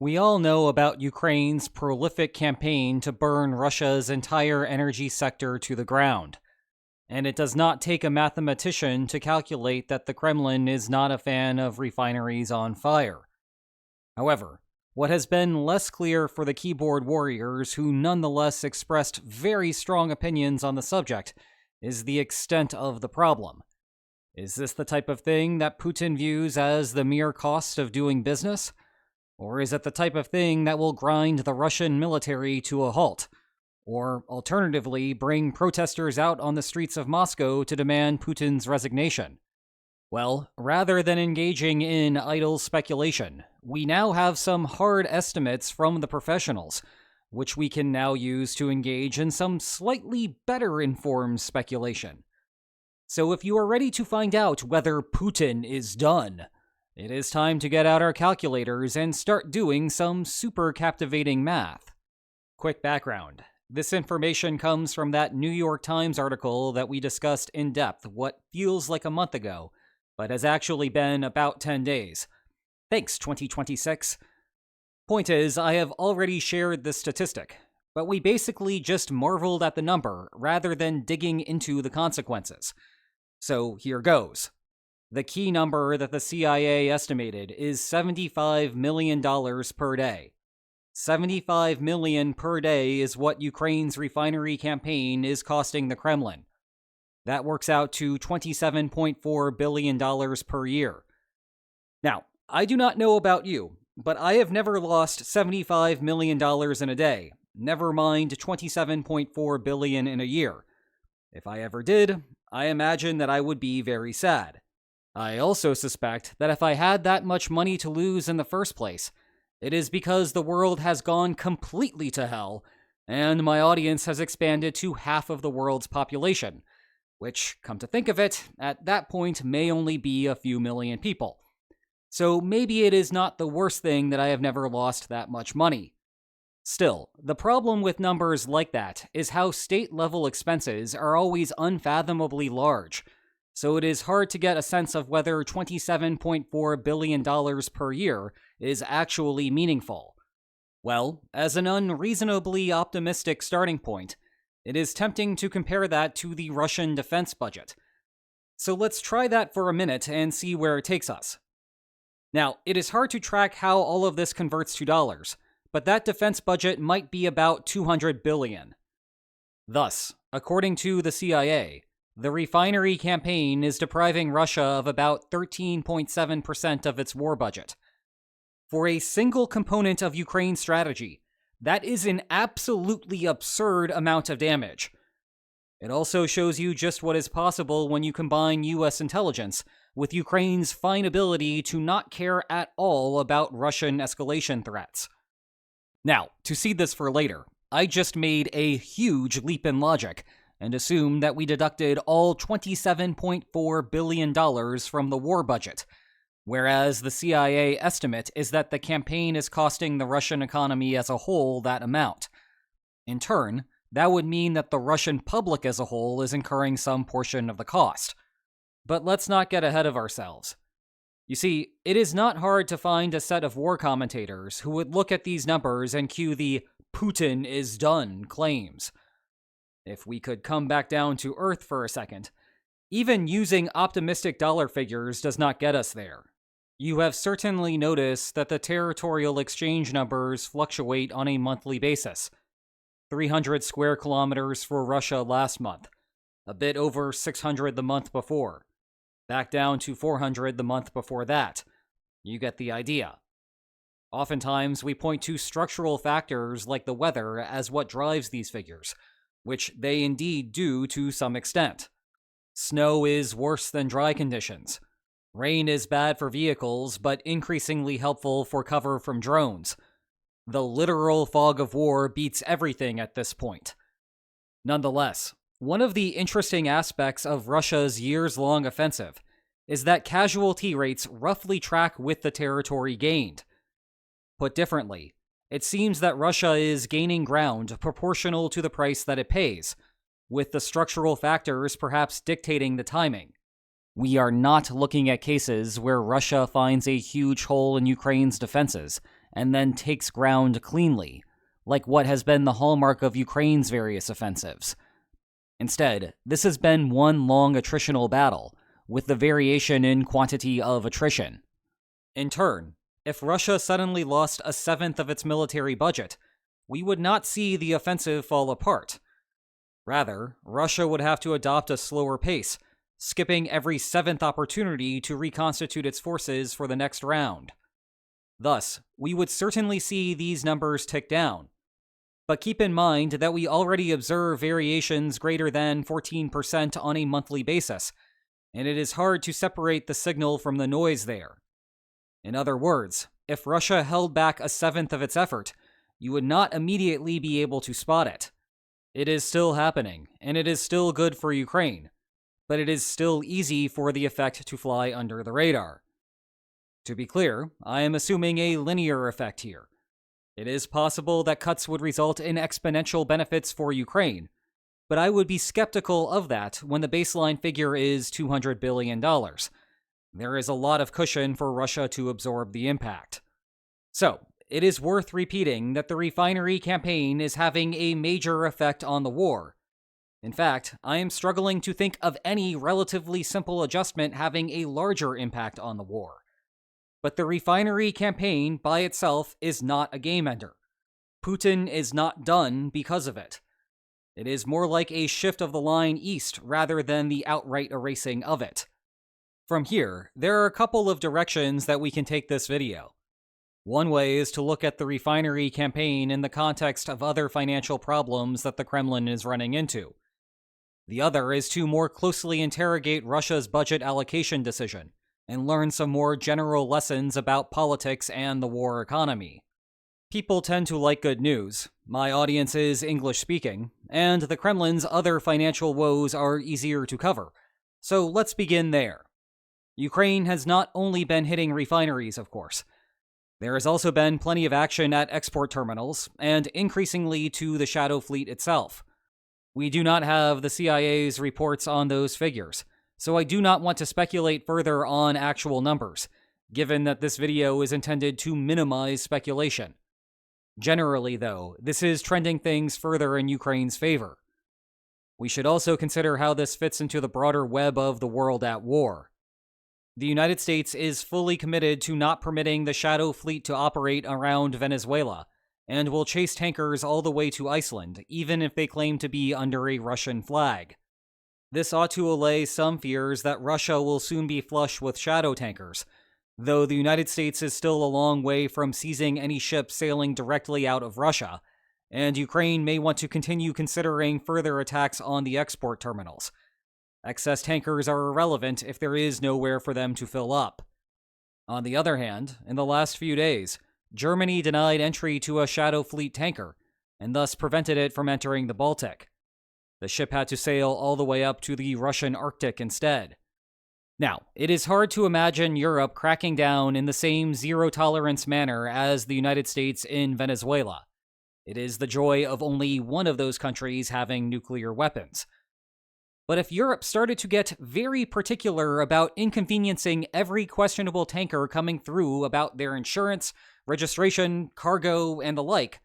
We all know about Ukraine's prolific campaign to burn Russia's entire energy sector to the ground. And it does not take a mathematician to calculate that the Kremlin is not a fan of refineries on fire. However, what has been less clear for the keyboard warriors who nonetheless expressed very strong opinions on the subject is the extent of the problem. Is this the type of thing that Putin views as the mere cost of doing business? Or is it the type of thing that will grind the Russian military to a halt? Or, alternatively, bring protesters out on the streets of Moscow to demand Putin's resignation? Well, rather than engaging in idle speculation, we now have some hard estimates from the professionals, which we can now use to engage in some slightly better informed speculation. So if you are ready to find out whether Putin is done, it is time to get out our calculators and start doing some super captivating math. Quick background. This information comes from that New York Times article that we discussed in depth what feels like a month ago, but has actually been about 10 days. Thanks, 2026. Point is, I have already shared this statistic, but we basically just marveled at the number rather than digging into the consequences. So here goes. The key number that the CIA estimated is $75 million per day. $75 million per day is what Ukraine's refinery campaign is costing the Kremlin. That works out to $27.4 billion per year. Now, I do not know about you, but I have never lost $75 million in a day, never mind $27.4 billion in a year. If I ever did, I imagine that I would be very sad. I also suspect that if I had that much money to lose in the first place, it is because the world has gone completely to hell, and my audience has expanded to half of the world's population, which, come to think of it, at that point may only be a few million people. So maybe it is not the worst thing that I have never lost that much money. Still, the problem with numbers like that is how state-level expenses are always unfathomably large, so it is hard to get a sense of whether $27.4 billion per year is actually meaningful. Well, as an unreasonably optimistic starting point, it is tempting to compare that to the Russian defense budget. So let's try that for a minute and see where it takes us. Now, it is hard to track how all of this converts to dollars, but that defense budget might be about $200 billion. Thus, according to the CIA, the refinery campaign is depriving Russia of about 13.7% of its war budget. For a single component of Ukraine's strategy, that is an absolutely absurd amount of damage. It also shows you just what is possible when you combine US intelligence with Ukraine's fine ability to not care at all about Russian escalation threats. Now, to see this for later, I just made a huge leap in logic and assumed that we deducted all $27.4 billion from the war budget, whereas the CIA estimate is that the campaign is costing the Russian economy as a whole that amount. In turn, that would mean that the Russian public as a whole is incurring some portion of the cost. But let's not get ahead of ourselves. You see, it is not hard to find a set of war commentators who would look at these numbers and cue the "Putin is done" claims. If we could come back down to earth for a second, even using optimistic dollar figures does not get us there. You have certainly noticed that the territorial exchange numbers fluctuate on a monthly basis. 300 square kilometers for Russia last month, a bit over 600 the month before, back down to 400 the month before that. You get the idea. Oftentimes, we point to structural factors like the weather as what drives these figures, which they indeed do to some extent. Snow is worse than dry conditions. Rain is bad for vehicles, but increasingly helpful for cover from drones. The literal fog of war beats everything at this point. Nonetheless, one of the interesting aspects of Russia's years-long offensive is that casualty rates roughly track with the territory gained. Put differently, it seems that Russia is gaining ground proportional to the price that it pays, with the structural factors perhaps dictating the timing. We are not looking at cases where Russia finds a huge hole in Ukraine's defenses and then takes ground cleanly, like what has been the hallmark of Ukraine's various offensives. Instead, this has been one long attritional battle, with the variation in quantity of attrition. In turn, if Russia suddenly lost a seventh of its military budget, we would not see the offensive fall apart. Rather, Russia would have to adopt a slower pace, skipping every seventh opportunity to reconstitute its forces for the next round. Thus, we would certainly see these numbers tick down. But keep in mind that we already observe variations greater than 14% on a monthly basis, and it is hard to separate the signal from the noise there. In other words, if Russia held back a seventh of its effort, you would not immediately be able to spot it. It is still happening, and it is still good for Ukraine, but it is still easy for the effect to fly under the radar. To be clear, I am assuming a linear effect here. It is possible that cuts would result in exponential benefits for Ukraine, but I would be skeptical of that when the baseline figure is $200 billion. There is a lot of cushion for Russia to absorb the impact. So, it is worth repeating that the refinery campaign is having a major effect on the war. In fact, I am struggling to think of any relatively simple adjustment having a larger impact on the war. But the refinery campaign by itself is not a game ender. Putin is not done because of it. It is more like a shift of the line east rather than the outright erasing of it. From here, there are a couple of directions that we can take this video. One way is to look at the refinery campaign in the context of other financial problems that the Kremlin is running into. The other is to more closely interrogate Russia's budget allocation decision and learn some more general lessons about politics and the war economy. People tend to like good news, my audience is English-speaking, and the Kremlin's other financial woes are easier to cover. So let's begin there. Ukraine has not only been hitting refineries, of course. There has also been plenty of action at export terminals, and increasingly to the Shadow Fleet itself. We do not have the CIA's reports on those figures, so I do not want to speculate further on actual numbers, given that this video is intended to minimize speculation. Generally, though, this is trending things further in Ukraine's favor. We should also consider how this fits into the broader web of the world at war. The United States is fully committed to not permitting the Shadow Fleet to operate around Venezuela, and will chase tankers all the way to Iceland, even if they claim to be under a Russian flag. This ought to allay some fears that Russia will soon be flush with shadow tankers, though the United States is still a long way from seizing any ship sailing directly out of Russia, and Ukraine may want to continue considering further attacks on the export terminals. Excess tankers are irrelevant if there is nowhere for them to fill up. On the other hand, in the last few days, Germany denied entry to a Shadow Fleet tanker, and thus prevented it from entering the Baltic. The ship had to sail all the way up to the Russian Arctic instead. Now, it is hard to imagine Europe cracking down in the same zero-tolerance manner as the United States in Venezuela. It is the joy of only one of those countries having nuclear weapons. But if Europe started to get very particular about inconveniencing every questionable tanker coming through about their insurance, registration, cargo, and the like,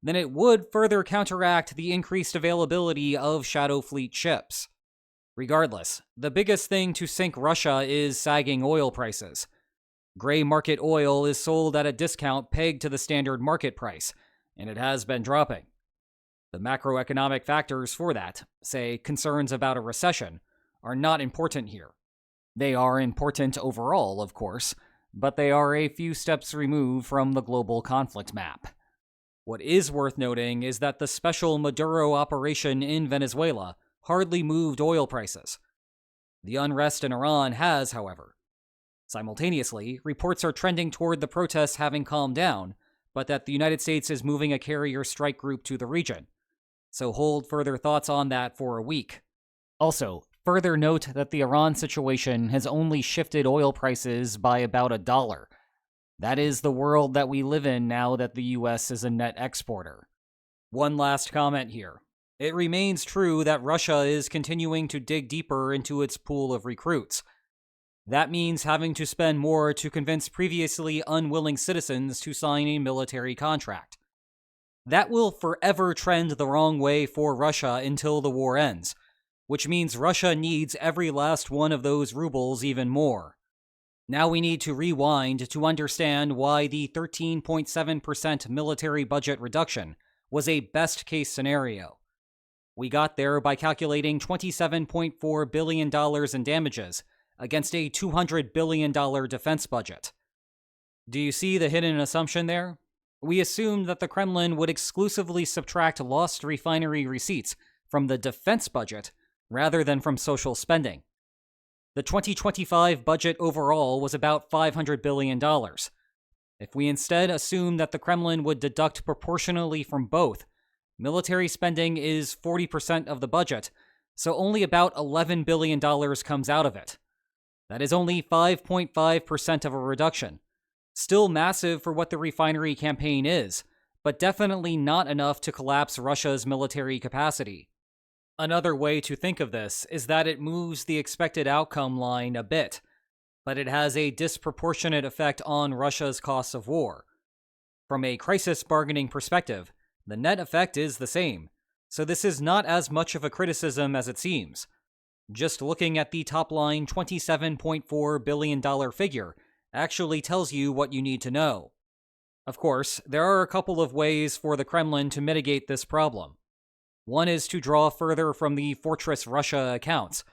then it would further counteract the increased availability of Shadow Fleet ships. Regardless, the biggest thing to sink Russia is sagging oil prices. Gray market oil is sold at a discount pegged to the standard market price, and it has been dropping. The macroeconomic factors for that, say concerns about a recession, are not important here. They are important overall, of course, but they are a few steps removed from the global conflict map. What is worth noting is that the special Maduro operation in Venezuela hardly moved oil prices. The unrest in Iran has, however. Simultaneously, reports are trending toward the protests having calmed down, but that the United States is moving a carrier strike group to the region. So hold further thoughts on that for a week. Also, further note that the Iran situation has only shifted oil prices by about $1. That is the world that we live in now that the US is a net exporter. One last comment here. It remains true that Russia is continuing to dig deeper into its pool of recruits. That means having to spend more to convince previously unwilling citizens to sign a military contract. That will forever trend the wrong way for Russia until the war ends, which means Russia needs every last one of those rubles even more. Now we need to rewind to understand why the 13.7% military budget reduction was a best-case scenario. We got there by calculating $27.4 billion in damages against a $200 billion defense budget. Do you see the hidden assumption there? We assumed that the Kremlin would exclusively subtract lost refinery receipts from the defense budget rather than from social spending. The 2025 budget overall was about $500 billion. If we instead assume that the Kremlin would deduct proportionally from both, military spending is 40% of the budget, so only about $11 billion comes out of it. That is only 5.5% of a reduction. Still massive for what the refinery campaign is, but definitely not enough to collapse Russia's military capacity. Another way to think of this is that it moves the expected outcome line a bit, but it has a disproportionate effect on Russia's costs of war. From a crisis bargaining perspective, the net effect is the same, so this is not as much of a criticism as it seems. Just looking at the top-line $27.4 billion figure actually tells you what you need to know. Of course, there are a couple of ways for the Kremlin to mitigate this problem. One is to draw further from the Fortress Russia accounts,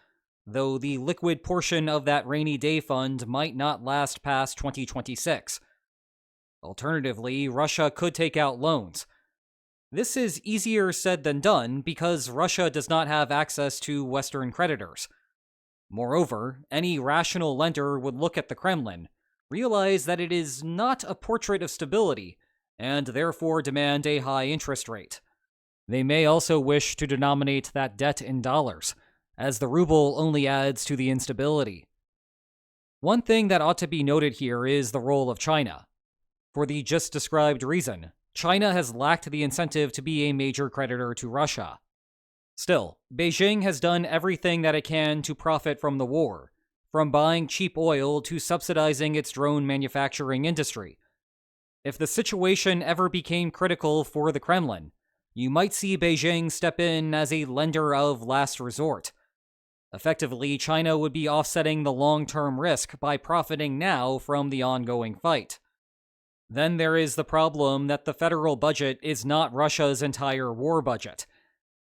though the liquid portion of that rainy day fund might not last past 2026. Alternatively, Russia could take out loans. This is easier said than done because Russia does not have access to Western creditors. Moreover, any rational lender would look at the Kremlin, realize that it is not a portrait of stability, and therefore demand a high interest rate. They may also wish to denominate that debt in dollars, as the ruble only adds to the instability. One thing that ought to be noted here is the role of China. For the just described reason, China has lacked the incentive to be a major creditor to Russia. Still, Beijing has done everything that it can to profit from the war, from buying cheap oil to subsidizing its drone manufacturing industry. If the situation ever became critical for the Kremlin, you might see Beijing step in as a lender of last resort. Effectively, China would be offsetting the long-term risk by profiting now from the ongoing fight. Then there is the problem that the federal budget is not Russia's entire war budget.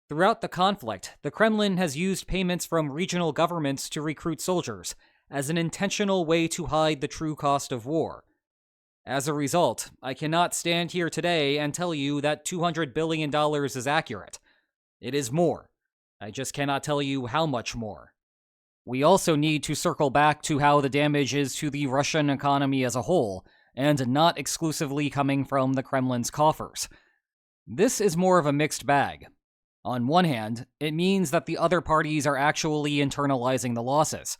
Throughout the conflict, the Kremlin has used payments from regional governments to recruit soldiers as an intentional way to hide the true cost of war. As a result, I cannot stand here today and tell you that $200 billion is accurate. It is more. I just cannot tell you how much more. We also need to circle back to how the damage is to the Russian economy as a whole, and not exclusively coming from the Kremlin's coffers. This is more of a mixed bag. On one hand, it means that the other parties are actually internalizing the losses.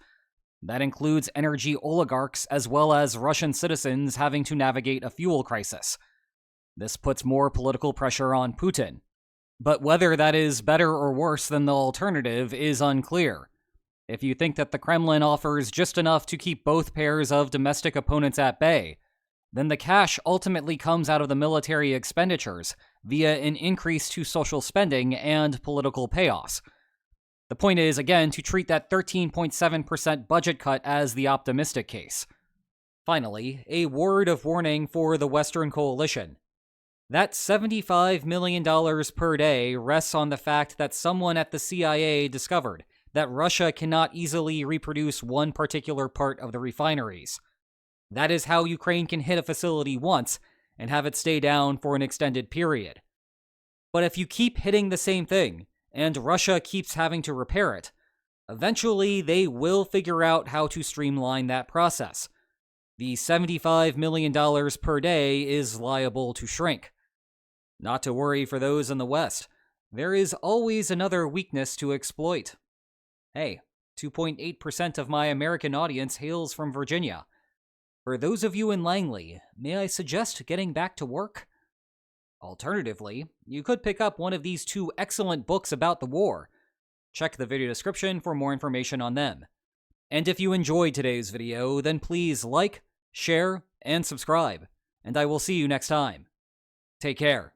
That includes energy oligarchs as well as Russian citizens having to navigate a fuel crisis. This puts more political pressure on Putin. But whether that is better or worse than the alternative is unclear. If you think that the Kremlin offers just enough to keep both pairs of domestic opponents at bay, then the cash ultimately comes out of the military expenditures via an increase to social spending and political payoffs. The point is, again, to treat that 13.7% budget cut as the optimistic case. Finally, a word of warning for the Western coalition. That $75 million per day rests on the fact that someone at the CIA discovered that Russia cannot easily reproduce one particular part of the refineries. That is how Ukraine can hit a facility once and have it stay down for an extended period. But if you keep hitting the same thing, and Russia keeps having to repair it, eventually they will figure out how to streamline that process. The $75 million per day is liable to shrink. Not to worry for those in the West, there is always another weakness to exploit. Hey, 2.8% of my American audience hails from Virginia. For those of you in Langley, may I suggest getting back to work? Alternatively, you could pick up one of these two excellent books about the war. Check the video description for more information on them. And if you enjoyed today's video, then please like, share, and subscribe. And I will see you next time. Take care.